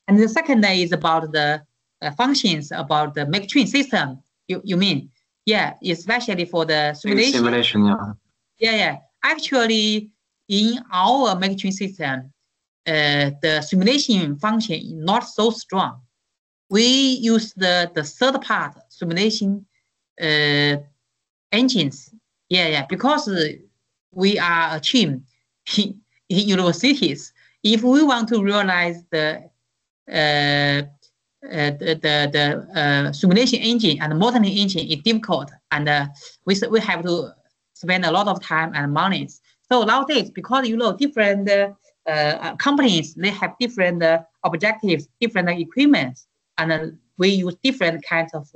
And the second is about the functions about the makeTwin system. You mean? Yeah, especially for the simulation. Simulation, yeah. Actually, in our makeTwin system, the simulation function is not so strong. We use the third part simulation engines. Because we are a team in universities. If we want to realize the simulation engine and modeling engine is difficult, and we have to spend a lot of time and money. So nowadays, because different companies, they have different objectives, different equipment, and we use different kinds of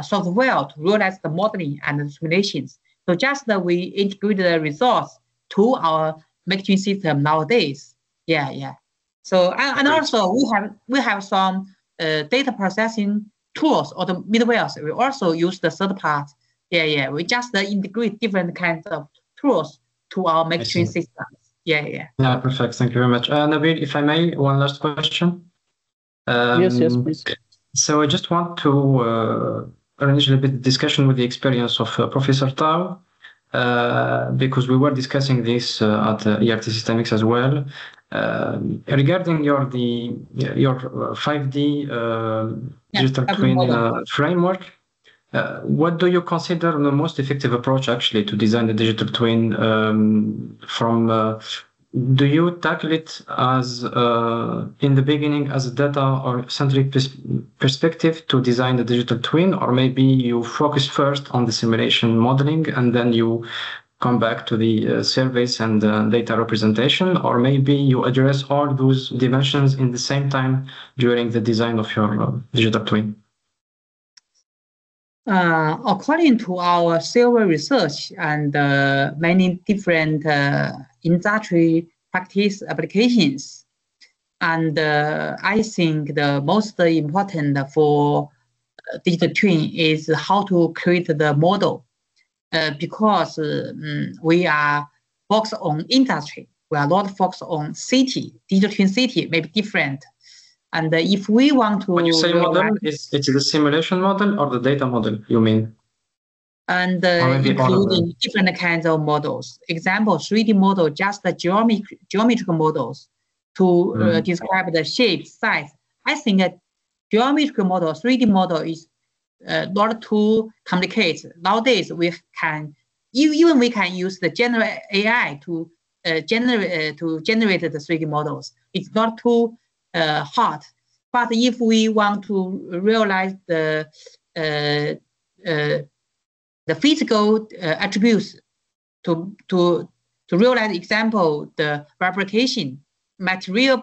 software to realize the modeling and the simulations. So just we integrate the results to our makeTwin system nowadays. So and also we have some data processing tools or the middlewares. We also use the third part. We just integrate different kinds of tools to our makeTwin systems. Yeah, perfect. Thank you very much. Nabil, if I may, one last question. Yes, please. So I just want to arrange a bit discussion with the experience of Professor Tao, because we were discussing this at ERT SystemX as well. Regarding your 5D digital twin framework, what do you consider the most effective approach actually to design the digital twin? Do you tackle it as in the beginning as a data or centric perspective to design the digital twin, or maybe you focus first on the simulation modeling and then you come back to the surveys and data representation, or maybe you address all those dimensions in the same time during the design of your digital twin? According to our survey research and many different industry practice applications, and I think the most important for digital twin is how to create the model, because we are focused on industry. We are not focused on city. Digital twin city may be different. And if we want to... When you say model, it's the simulation model or the data model, you mean? And including different kinds of models. Example, 3D model, just the geometrical models to describe the shape, size. I think a geometrical model, 3D model is not too complicated. Nowadays, we can use the general AI to generate the 3D models. It's not too hard. But if we want to realize the physical attributes, to realize example, the fabrication, material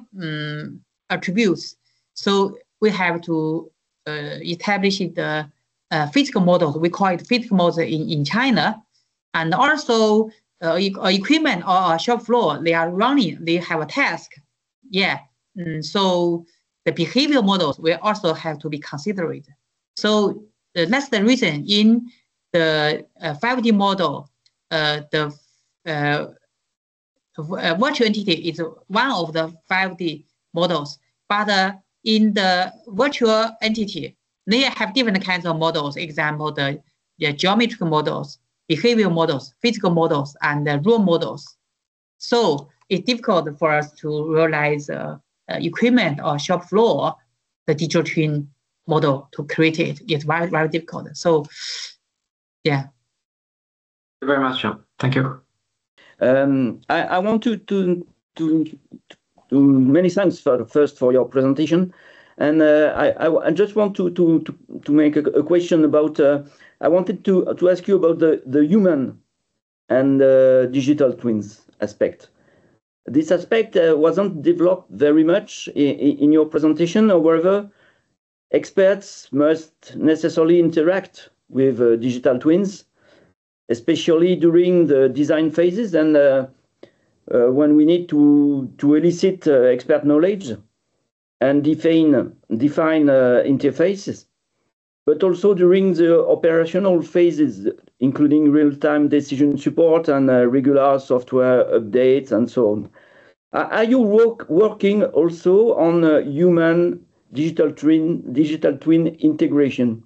attributes, so we have to establish the physical models. We call it physical models in China. And also equipment or shop floor, they are running, they have a task. Yeah. So the behavior models will also have to be considered. So that's the reason in the 5D model, the virtual entity is one of the 5D models. But in the virtual entity, they have different kinds of models. Example, the geometrical models, behavior models, physical models, and the rule models. So it's difficult for us to realize equipment or shop floor, the digital twin model to create it. It's very, very difficult. So, yeah. Thank you very much, John. Thank you. I want to many thanks first for your presentation, and I just want to make a question about. I wanted to ask you about the human and digital twins aspect. This aspect wasn't developed very much in your presentation. However, experts must necessarily interact with digital twins, especially during the design phases and when we need to elicit expert knowledge and define interfaces, but also during the operational phases, including real-time decision support and regular software updates and so on. Are you working also on human digital twin integration?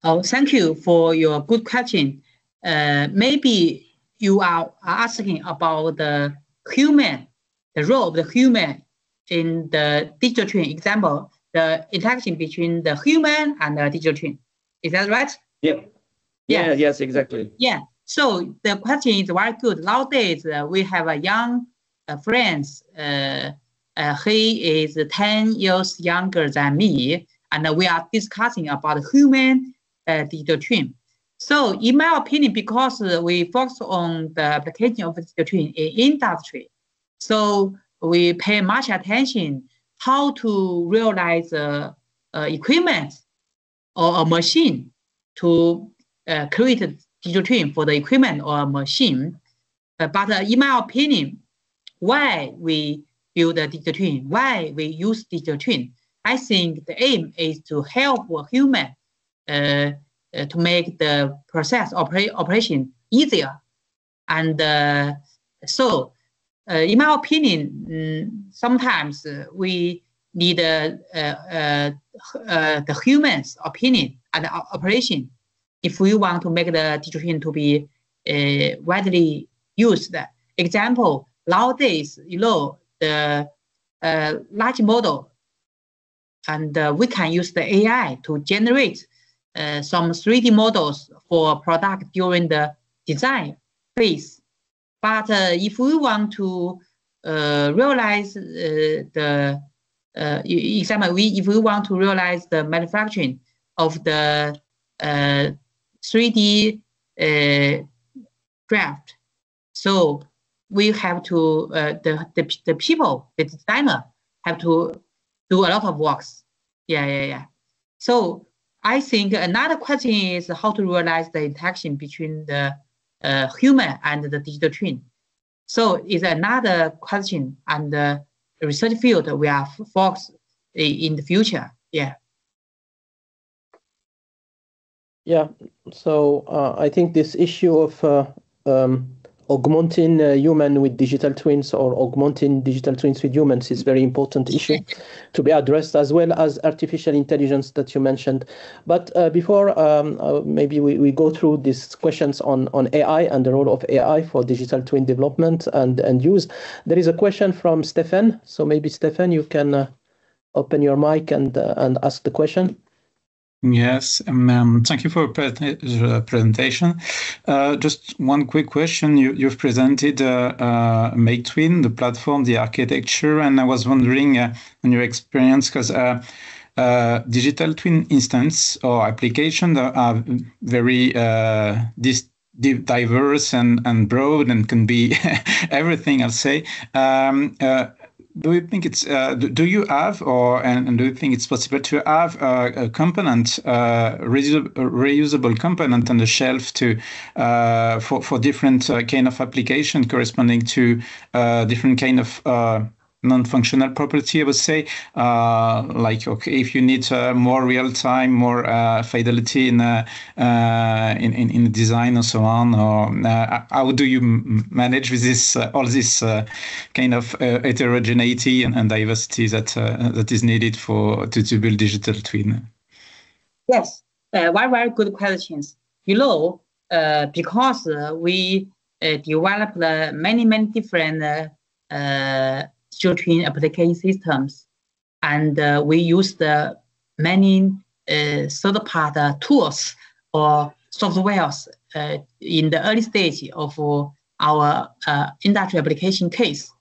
Oh, thank you for your good question. Maybe you are asking about the human, the role of the human in the digital twin. Example, the interaction between the human and the digital twin. Is that right? Yeah. Yeah. Yes, exactly. Yeah. So the question is very good. Nowadays, we have a young friend. He is 10 years younger than me, and we are discussing about human digital twin. So in my opinion, because we focus on the application of digital twin in industry, so we pay much attention how to realize equipment or a machine to create a digital twin for the equipment or a machine. But in my opinion, why we build a digital twin, why we use digital twin, I think the aim is to help a human to make the process operation easier. And so, in my opinion, sometimes we need the human's opinion and operation. If we want to make the digital twin to be widely used. Example, nowadays, the large model, and we can use the AI to generate some 3D models for product during the design phase. But if we want to realize if we want to realize the manufacturing of the 3D draft, so we have to the people, the designer, have to do a lot of works. So I think another question is how to realize the interaction between the human and the digital twin. So it's another question and the research field we are focused in the future. So I think this issue of augmenting human with digital twins or augmenting digital twins with humans is very important issue to be addressed, as well as artificial intelligence that you mentioned. But before maybe we go through these questions on AI and the role of AI for digital twin development and use, there is a question from Stefan. So maybe Stefan, you can open your mic and ask the question. Yes, thank you for the presentation. Just one quick question. You've presented makeTwin, the platform, the architecture, and I was wondering on your experience, because digital twin instance or application are very diverse and broad and can be everything, I'll say. Do you think it's do you have and do you think it's possible to have a component, reusable component on the shelf to for different kind of application corresponding to different kind of non-functional property, I would say, like, okay, if you need more real time, more fidelity in design and so on, or how do you manage with this all this kind of heterogeneity and diversity that is needed to build digital twin? Yes, very good questions. Because we developed many different twin application systems, and we used many third-party tools or softwares in the early stage of our industry application case.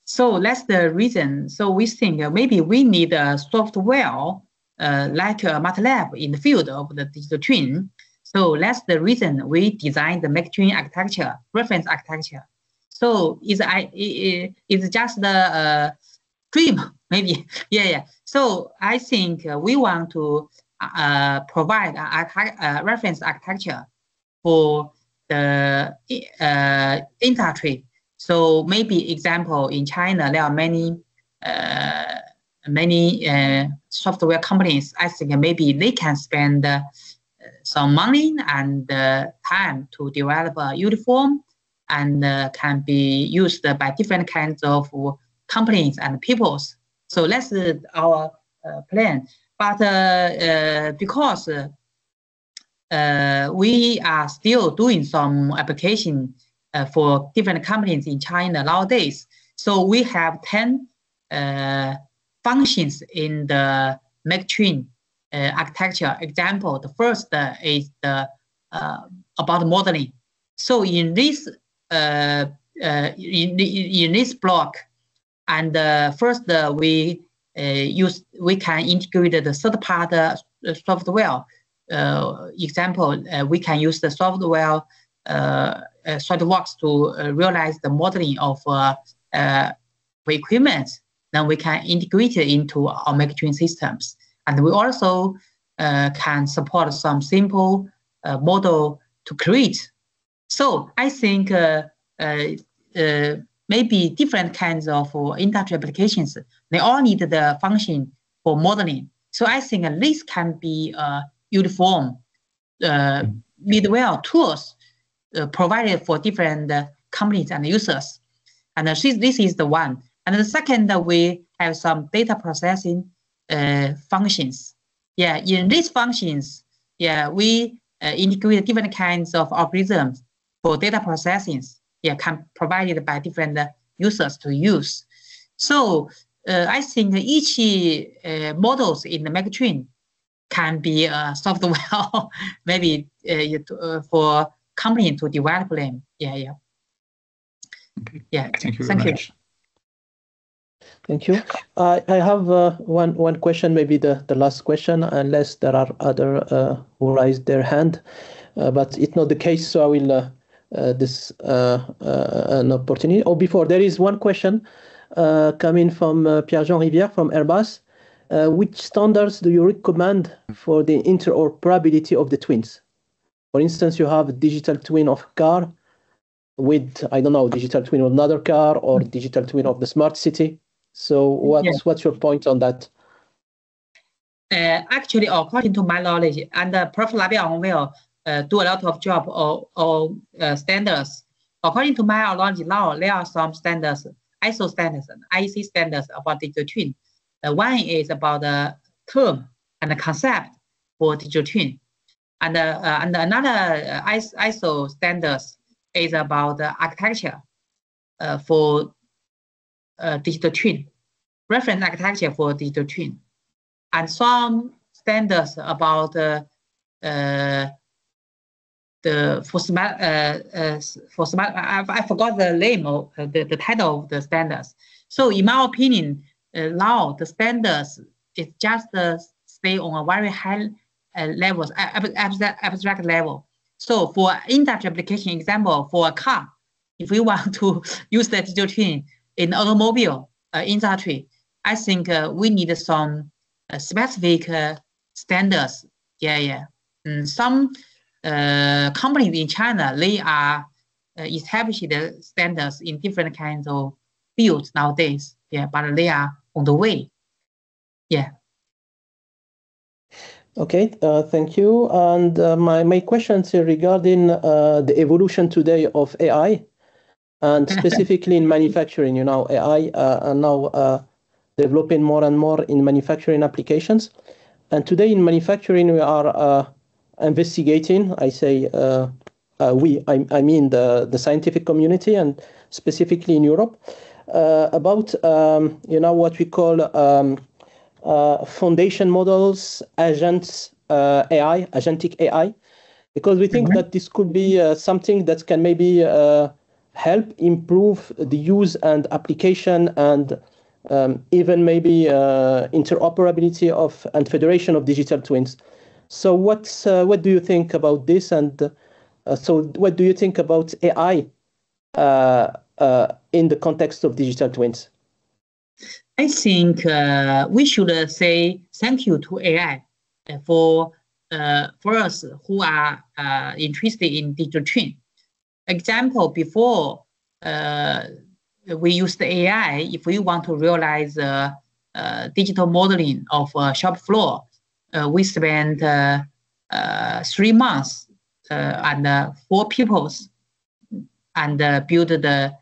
So that's the reason. So we think maybe we need a software like MATLAB in the field of the digital twin. So that's the reason we designed the makeTwin architecture, reference architecture. So it's just the dream, maybe. So I think we want to provide a reference architecture for the industry. So maybe example, in China, there are many software companies. I think maybe they can spend some money and time to develop a uniform and can be used by different kinds of companies and peoples. So that's our plan. But because we are still doing some application for different companies in China nowadays, so we have 10 functions in the makeTwin architecture. Example, the first is about modeling. So in this block, and first we can integrate the third-party software. Example, we can use the software SolidWorks to realize the modeling of equipment. Then we can integrate it into our makeTwin systems, and we also can support some simple model to create. So I think maybe different kinds of industry applications, they all need the function for modeling. So I think this can be uniform middleware tools provided for different companies and users. And this is the one. And the second, we have some data processing functions. Yeah, in these functions, yeah, we integrate different kinds of algorithms for data processing. Yeah, can provided by different users to use. So I think each models in the makeTwin can be software maybe for company to develop them. Yeah, yeah. Okay. Yeah. Thank you very much. Thank you. I have one question, maybe the last question, unless there are other who raised their hand, but it's not the case, so I will this an opportunity. Oh, before there is one question coming from Pierre-Jean Rivière from Airbus. Which standards do you recommend for the interoperability of the twins? For instance, you have a digital twin of a car with, I don't know, digital twin of another car or digital twin of the smart city. So what's your point on that? Actually, according to my knowledge, and Prof. Labiao will do a lot of job or standards. According to my knowledge now, there are some standards, ISO standards and IEC standards about digital twin. One is about the term and the concept for digital twin. And another ISO standards is about the architecture for digital twin, reference architecture for digital twin. And some standards about for smart, I forgot the name of the title of the standards. So in my opinion, now the standards is just stay on a very high levels, abstract level. So for industry application example, for a car, if we want to use the digital twin in automobile industry, I think we need some specific standards. Yeah, yeah. Some companies in China, they are establishing the standards in different kinds of fields nowadays. Yeah, but they are on the way. Yeah. Okay, thank you. And my questions are regarding the evolution today of AI, and specifically in manufacturing. You know, AI are now developing more and more in manufacturing applications. And today in manufacturing, we are investigating, I say I mean the scientific community, and specifically in Europe, about, you know, what we call foundation models, agents, AI, agentic AI, because we think that this could be something that can maybe help improve the use and application and even maybe interoperability of and federation of digital twins. So what do you think about this? And so what do you think about AI in the context of digital twins? I think we should say thank you to AI for us who are interested in digital twin. Example, before we used the AI, if we want to realize digital modeling of a shop floor, we spent 3 months and 4 people and build the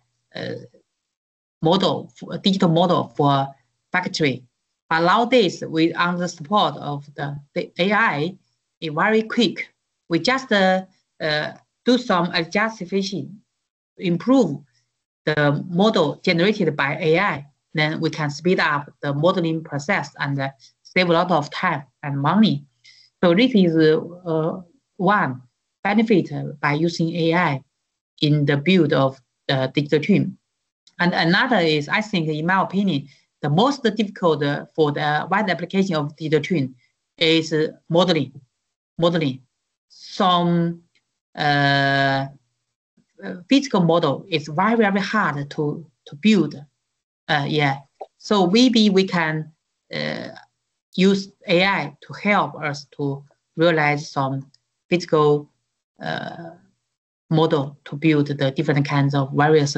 model, digital model for factory. But nowadays, we on the support of the AI, it's very quick. We just do some adjustation, improve the model generated by AI. Then we can speed up the modeling process and save a lot of time and money. So this is one benefit by using AI in the build of the digital twin. And another is, I think, in my opinion, the most difficult for the wide application of digital twin is modeling. Some physical model is very, very hard to build. Yeah. So maybe we can use AI to help us to realize some physical model to build the different kinds of various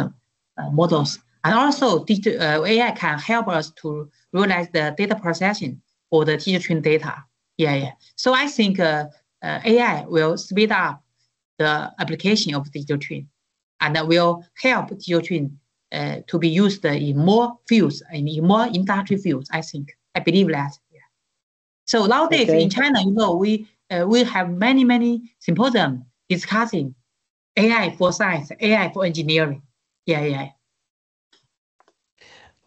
models. And also AI can help us to realize the data processing for the digital twin data. Yeah. So I think AI will speed up the application of digital twin, and will help digital twin to be used in more fields, in more industry fields. I believe that. Yeah. So nowadays in China, we have many symposiums discussing AI for science, AI for engineering. Yeah.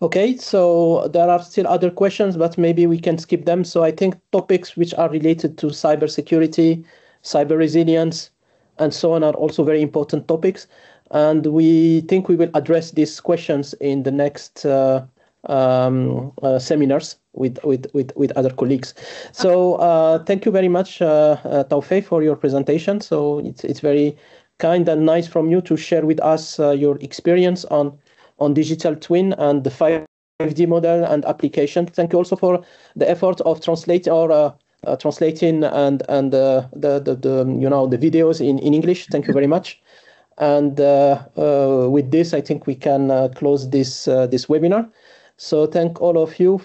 Okay, so there are still other questions, but maybe we can skip them. So I think topics which are related to cybersecurity, cyber resilience, and so on are also very important topics. And we think we will address these questions in the next seminars with other colleagues. So thank you very much, Tao Fei, for your presentation. So it's very kind and nice from you to share with us your experience on digital twin and the 5D model and application. Thank you also for the effort of translating and the videos in English. Thank you very much. And with this, I think we can close this webinar. So thank all of you.